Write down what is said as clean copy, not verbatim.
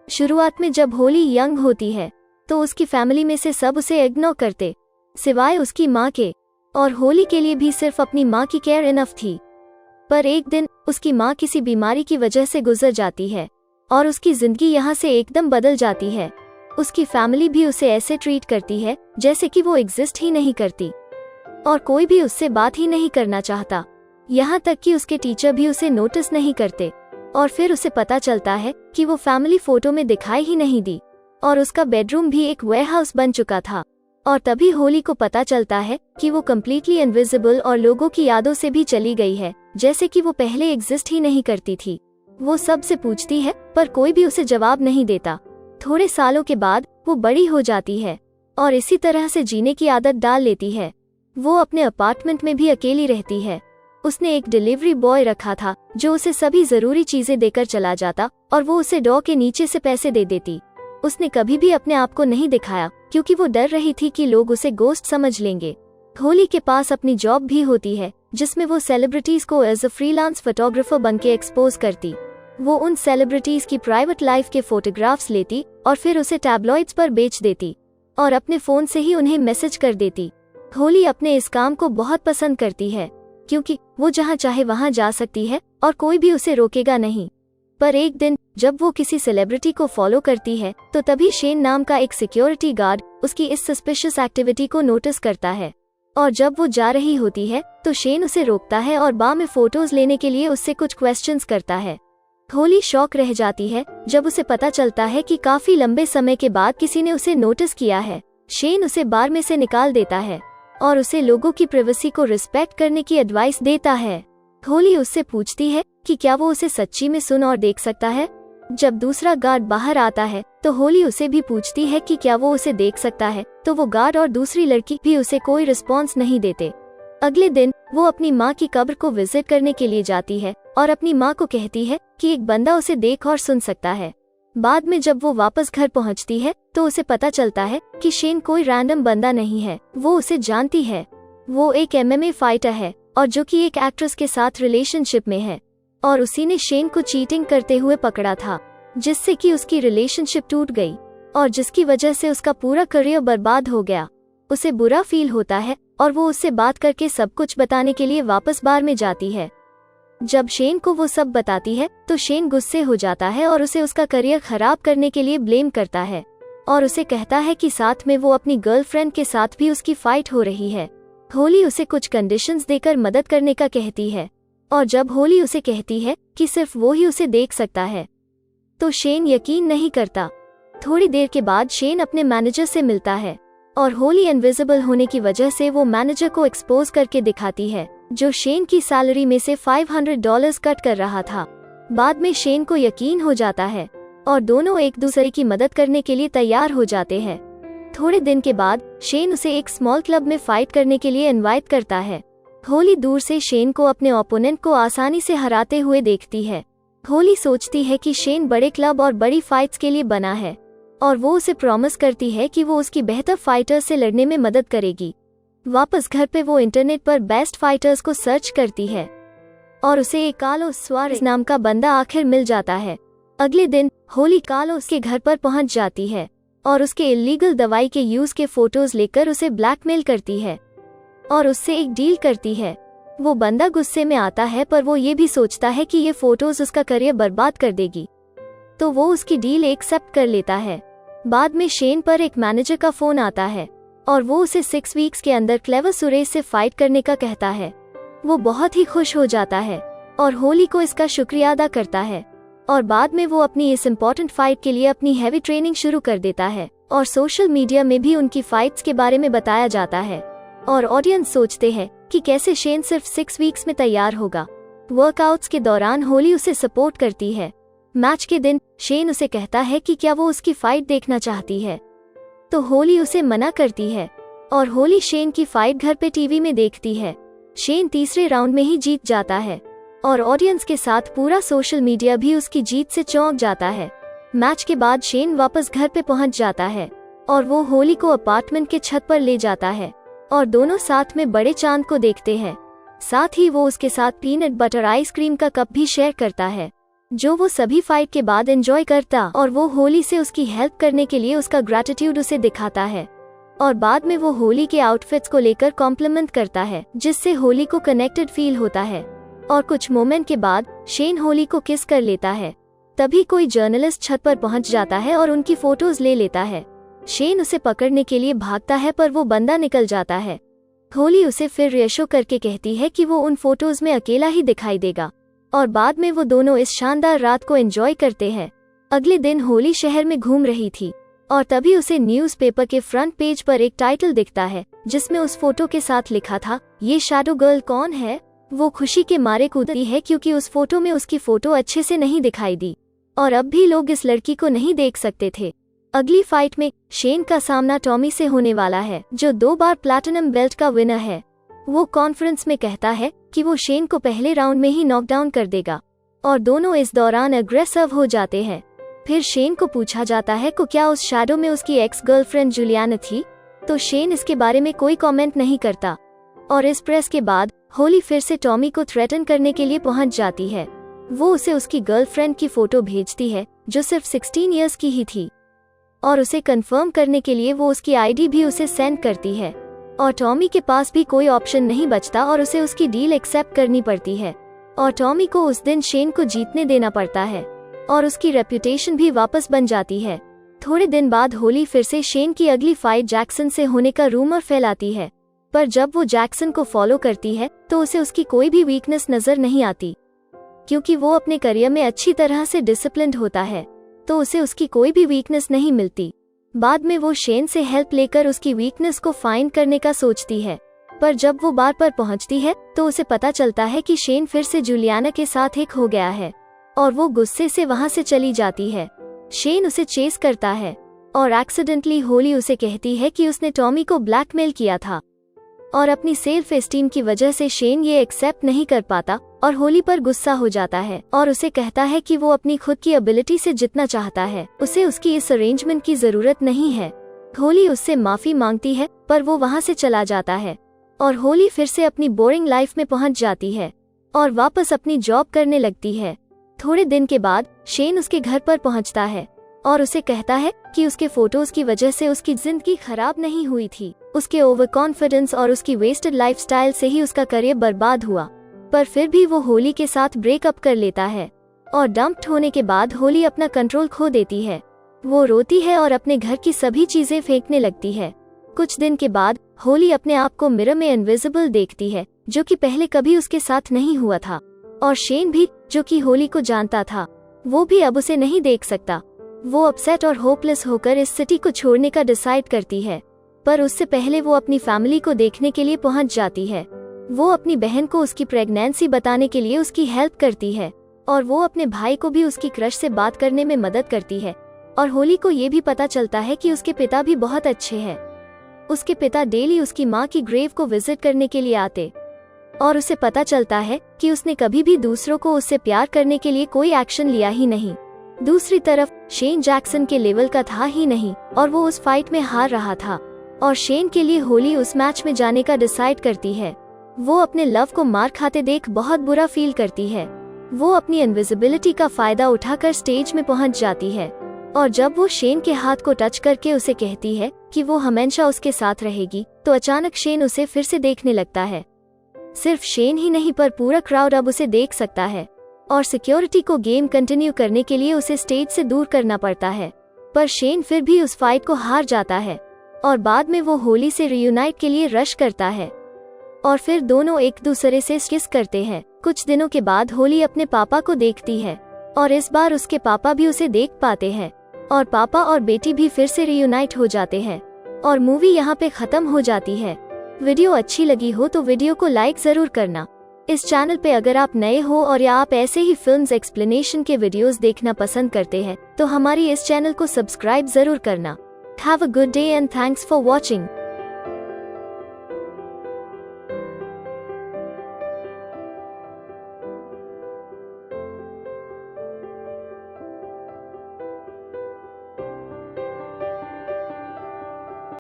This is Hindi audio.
शुरुआत में जब होली यंग होती है तो उसकी फैमिली में से सब उसे इग्नोर करते, सिवाय उसकी माँ के, और होली के लिए भी सिर्फ अपनी माँ की केयर इनफ थी। पर एक दिन उसकी माँ किसी बीमारी की वजह से गुजर जाती है और उसकी जिंदगी यहाँ से एकदम बदल जाती है। उसकी फैमिली भी उसे ऐसे ट्रीट करती है जैसे कि वो एग्जिस्ट ही नहीं करती और कोई भी उससे बात ही नहीं करना चाहता। यहाँ तक कि उसके टीचर भी उसे नोटिस नहीं करते। और फिर उसे पता चलता है कि वो फैमिली फोटो में दिखाई ही नहीं दी और उसका बेडरूम भी एक वेयरहाउस बन चुका था। और तभी होली को पता चलता है कि वो कम्प्लीटली इनविजिबल और लोगों की यादों से भी चली गई है, जैसे कि वो पहले एग्जिस्ट ही नहीं करती थी। वो सबसे पूछती है पर कोई भी उसे जवाब नहीं देता। थोड़े सालों के बाद वो बड़ी हो जाती है और इसी तरह से जीने की आदत डाल लेती है। वो अपने अपार्टमेंट में भी अकेली रहती है। उसने एक डिलीवरी बॉय रखा था जो उसे सभी जरूरी चीजें देकर चला जाता और वो उसे डॉ के नीचे से पैसे दे देती। उसने कभी भी अपने आप को नहीं दिखाया क्योंकि वो डर रही थी कि लोग उसे गोस्ट समझ लेंगे। होली के पास अपनी जॉब भी होती है जिसमें वो सेलिब्रिटीज को एज अ फ्रीलांस फोटोग्राफर बनके एक्सपोज करती। वो उन सेलिब्रिटीज की प्राइवेट लाइफ के फोटोग्राफ्स लेती और फिर उसे टैबलॉइड्स पर बेच देती और अपने फोन से ही उन्हें मैसेज कर देती। होली अपने इस काम को बहुत पसंद करती है क्योंकि वो जहाँ चाहे वहाँ जा सकती है और कोई भी उसे रोकेगा नहीं। पर एक दिन जब वो किसी सेलिब्रिटी को फॉलो करती है तो तभी शेन नाम का एक सिक्योरिटी गार्ड उसकी इस सस्पिशियस एक्टिविटी को नोटिस करता है और जब वो जा रही होती है तो शेन उसे रोकता है और बार में फोटोज लेने के लिए उससे कुछ क्वेश्चंस करता है। होली शॉक रह जाती है जब उसे पता चलता है कि काफी लंबे समय के बाद किसी ने उसे नोटिस किया है। शेन उसे बार में से निकाल देता है और उसे लोगों की प्राइवेसी को रिस्पेक्ट करने की एडवाइस देता है। होली उससे पूछती है कि क्या वो उसे सच्ची में सुन और देख सकता है। जब दूसरा गार्ड बाहर आता है तो होली उसे भी पूछती है कि क्या वो उसे देख सकता है, तो वो गार्ड और दूसरी लड़की भी उसे कोई रिस्पॉन्स नहीं देते। अगले दिन वो अपनी माँ की कब्र को विजिट करने के लिए जाती है और अपनी माँ को कहती है कि एक बंदा उसे देख और सुन सकता है। बाद में जब वो वापस घर पहुँचती है तो उसे पता चलता है कि शेन कोई रैंडम बंदा नहीं है, वो उसे जानती है। वो एक MMA फाइटर है और जो कि एक एक्ट्रेस के साथ रिलेशनशिप में है और उसी ने शेन को चीटिंग करते हुए पकड़ा था, जिससे कि उसकी रिलेशनशिप टूट गई और जिसकी वजह से उसका पूरा करियर बर्बाद हो गया। उसे बुरा फील होता है और वो उससे बात करके सब कुछ बताने के लिए वापस बार में जाती है। जब शेन को वो सब बताती है तो शेन गुस्से हो जाता है और उसे उसका करियर खराब करने के लिए ब्लेम करता है और उसे कहता है कि साथ में वो अपनी गर्लफ्रेंड के साथ भी उसकी फाइट हो रही है। होली उसे कुछ कंडीशंस देकर मदद करने का कहती है और जब होली उसे कहती है कि सिर्फ वो ही उसे देख सकता है तो शेन यकीन नहीं करता। थोड़ी देर के बाद शेन अपने मैनेजर से मिलता है और होली इनविजिबल होने की वजह से वो मैनेजर को एक्सपोज करके दिखाती है जो शेन की सैलरी में से $500 कट कर रहा था। बाद में शेन को यकीन हो जाता है और दोनों एक दूसरे की मदद करने के लिए तैयार हो जाते हैं। थोड़े दिन के बाद शेन उसे एक स्मॉल क्लब में फाइट करने के लिए इनवाइट करता है। होली दूर से शेन को अपने ओपोनेंट को आसानी से हराते हुए देखती है। होली सोचती है कि शेन बड़े क्लब और बड़ी फाइट्स के लिए बना है और वो उसे प्रॉमिस करती है कि वो उसकी बेहतर फाइटर्स से लड़ने में मदद करेगी। वापस घर पे वो इंटरनेट पर बेस्ट फाइटर्स को सर्च करती है और उसे एक कार्लोस सुआरेज नाम का बंदा आखिर मिल जाता है। अगले दिन होली कार्लोस के घर पर पहुंच जाती है और उसके इलीगल दवाई के यूज के फोटोज लेकर उसे ब्लैकमेल करती है और उससे एक डील करती है। वो बंदा गुस्से में आता है पर वो ये भी सोचता है कि ये फोटोज उसका करियर बर्बाद कर देगी, तो वो उसकी डील एक्सेप्ट कर लेता है। बाद में शेन पर एक मैनेजर का फोन आता है और वो उसे 6 वीक्स के अंदर क्लेवर सुरेश से फाइट करने का कहता है। वो बहुत ही खुश हो जाता है और होली को इसका शुक्रिया अदा करता है और बाद में वो अपनी इस इम्पोर्टेंट फाइट के लिए अपनी हैवी ट्रेनिंग शुरू कर देता है और सोशल मीडिया में भी उनकी फाइट्स के बारे में बताया जाता है और ऑडियंस सोचते हैं कि कैसे शेन सिर्फ 6 वीक्स में तैयार होगा। वर्कआउट्स के दौरान होली उसे सपोर्ट करती है। मैच के दिन शेन उसे कहता है कि क्या वो उसकी फाइट देखना चाहती है, तो होली उसे मना करती है और होली शेन की फाइट घर पे टीवी में देखती है। शेन तीसरे राउंड में ही जीत जाता है और ऑडियंस के साथ पूरा सोशल मीडिया भी उसकी जीत से चौंक जाता है। मैच के बाद शेन वापस घर पे पहुंच जाता है और वो होली को अपार्टमेंट के छत पर ले जाता है और दोनों साथ में बड़े चांद को देखते हैं। साथ ही वो उसके साथ पीनट बटर आइसक्रीम का कप भी शेयर करता है। जो वो सभी फाइट के बाद एंजॉय करता, और वो होली से उसकी हेल्प करने के लिए उसका ग्रैटिट्यूड उसे दिखाता है। और बाद में वो होली के आउटफिट्स को लेकर कॉम्प्लीमेंट करता है, जिससे होली को कनेक्टेड फील होता है। और कुछ मोमेंट के बाद शेन होली को किस कर लेता है। तभी कोई जर्नलिस्ट छत पर पहुंच जाता है और उनकी फोटोज ले लेता है। शेन उसे पकड़ने के लिए भागता है, पर वो बंदा निकल जाता है। होली उसे फिर रिएशो करके कहती है कि वो उन फोटोज में अकेला ही दिखाई देगा। और बाद में वो दोनों इस शानदार रात को एंजॉय करते हैं। अगले दिन होली शहर में घूम रही थी, और तभी उसे न्यूज़पेपर के फ्रंट पेज पर एक टाइटल दिखता है, जिसमें उस फोटो के साथ लिखा था, ये शैडो गर्ल कौन है। वो खुशी के मारे कूदती है, क्योंकि उस फोटो में उसकी फोटो अच्छे से नहीं दिखाई दी, और अब भी लोग इस लड़की को नहीं देख सकते थे। अगली फाइट में शेन का सामना टॉमी से होने वाला है, जो 2 बार प्लैटिनम बेल्ट का विनर है। वो कॉन्फ्रेंस में कहता है कि वो शेन को पहले राउंड में ही नॉकडाउन कर देगा, और दोनों इस दौरान अग्रेसिव हो जाते हैं। फिर शेन को पूछा जाता है कि क्या उस शैडो में उसकी एक्स गर्लफ्रेंड जुलियाना थी, तो शेन इसके बारे में कोई कमेंट नहीं करता। और इस प्रेस के बाद होली फिर से टॉमी को थ्रेटन करने के लिए पहुंच जाती है। वो उसे उसकी गर्लफ्रेंड की फोटो भेजती है, जो सिर्फ 16 इयर्स की ही थी, और उसे कंफर्म करने के लिए वो उसकी आईडी भी उसे सेंड करती है। और टॉमी के पास भी कोई ऑप्शन नहीं बचता, और उसे उसकी डील एक्सेप्ट करनी पड़ती है। और टॉमी को उस दिन शेन को जीतने देना पड़ता है, और उसकी रेप्यूटेशन भी वापस बन जाती है। थोड़े दिन बाद होली फिर से शेन की अगली फाइट जैक्सन से होने का रूमर फैलाती है, पर जब वो जैक्सन को फॉलो करती है तो उसे उसकी कोई भी वीकनेस नजर नहीं आती, क्योंकि वो अपने करियर में अच्छी तरह से डिसिप्लिन्ड होता है, तो उसे उसकी कोई भी वीकनेस नहीं मिलती। बाद में वो शेन से हेल्प लेकर उसकी वीकनेस को फाइंड करने का सोचती है, पर जब वो बार पर पहुंचती है तो उसे पता चलता है कि शेन फिर से जुलियाना के साथ एक हो गया है, और वो गुस्से से वहां से चली जाती है। शेन उसे चेस करता है, और एक्सीडेंटली होली उसे कहती है कि उसने टॉमी को ब्लैकमेल किया था, और अपनी सेल्फ एस्टीम की वजह से शेन ये एक्सेप्ट नहीं कर पाता, और होली पर गुस्सा हो जाता है, और उसे कहता है कि वो अपनी खुद की एबिलिटी से जितना चाहता है, उसे उसकी इस अरेंजमेंट की जरूरत नहीं है। होली उससे माफी मांगती है, पर वो वहां से चला जाता है, और होली फिर से अपनी बोरिंग लाइफ में पहुंच जाती है, और वापस अपनी जॉब करने लगती है। थोड़े दिन के बाद शेन उसके घर पर पहुंचता है, और उसे कहता है कि उसके फोटोज की वजह से उसकी जिंदगी खराब नहीं हुई थी, उसके ओवर कॉन्फिडेंस और उसकी वेस्टेड लाइफस्टाइल से ही उसका करियर बर्बाद हुआ। पर फिर भी वो होली के साथ ब्रेकअप कर लेता है, और डंप्ड होने के बाद होली अपना कंट्रोल खो देती है। वो रोती है और अपने घर की सभी चीजें फेंकने लगती है। कुछ दिन के बाद होली अपने आप को मिरर में इनविजिबल देखती है, जो कि पहले कभी उसके साथ नहीं हुआ था। और शेन भी, जो कि होली को जानता था, वो भी अब उसे नहीं देख सकता। वो अपसेट और होपलेस होकर इस सिटी को छोड़ने का डिसाइड करती है, पर उससे पहले वो अपनी फैमिली को देखने के लिए पहुंच जाती है। वो अपनी बहन को उसकी प्रेगनेंसी बताने के लिए उसकी हेल्प करती है, और वो अपने भाई को भी उसकी क्रश से बात करने में मदद करती है। और होली को ये भी पता चलता है कि उसके पिता भी बहुत अच्छे हैं। उसके पिता डेली उसकी माँ की ग्रेव को विजिट करने के लिए आते, और उसे पता चलता है कि उसने कभी भी दूसरों को उससे प्यार करने के लिए कोई एक्शन लिया ही नहीं। दूसरी तरफ शेन जैक्सन के लेवल का था ही नहीं, और वो उस फाइट में हार रहा था, और शेन के लिए होली उस मैच में जाने का डिसाइड करती है। वो अपने लव को मार खाते देख बहुत बुरा फील करती है। वो अपनी इनविजिबिलिटी का फायदा उठाकर स्टेज में पहुंच जाती है, और जब वो शेन के हाथ को टच करके उसे कहती है कि वो हमेशा उसके साथ रहेगी, तो अचानक शेन उसे फिर से देखने लगता है। सिर्फ शेन ही नहीं, पर पूरा क्राउड अब उसे देख सकता है, और सिक्योरिटी को गेम कंटिन्यू करने के लिए उसे स्टेज से दूर करना पड़ता है। पर शेन फिर भी उस फाइट को हार जाता है, और बाद में वो होली से रियूनाइट के लिए रश करता है, और फिर दोनों एक दूसरे से किस करते हैं। कुछ दिनों के बाद होली अपने पापा को देखती है, और इस बार उसके पापा भी उसे देख पाते हैं, और पापा और बेटी भी फिर से रियूनाइट हो जाते हैं, और मूवी यहाँ पे खत्म हो जाती है। वीडियो अच्छी लगी हो तो वीडियो को लाइक जरूर करना। इस चैनल पे अगर आप नए हो और या आप ऐसे ही फिल्म्स एक्सप्लेनेशन के वीडियोस देखना पसंद करते हैं, तो हमारी इस चैनल को सब्सक्राइब जरूर करना। Have a good day and thanks for watching.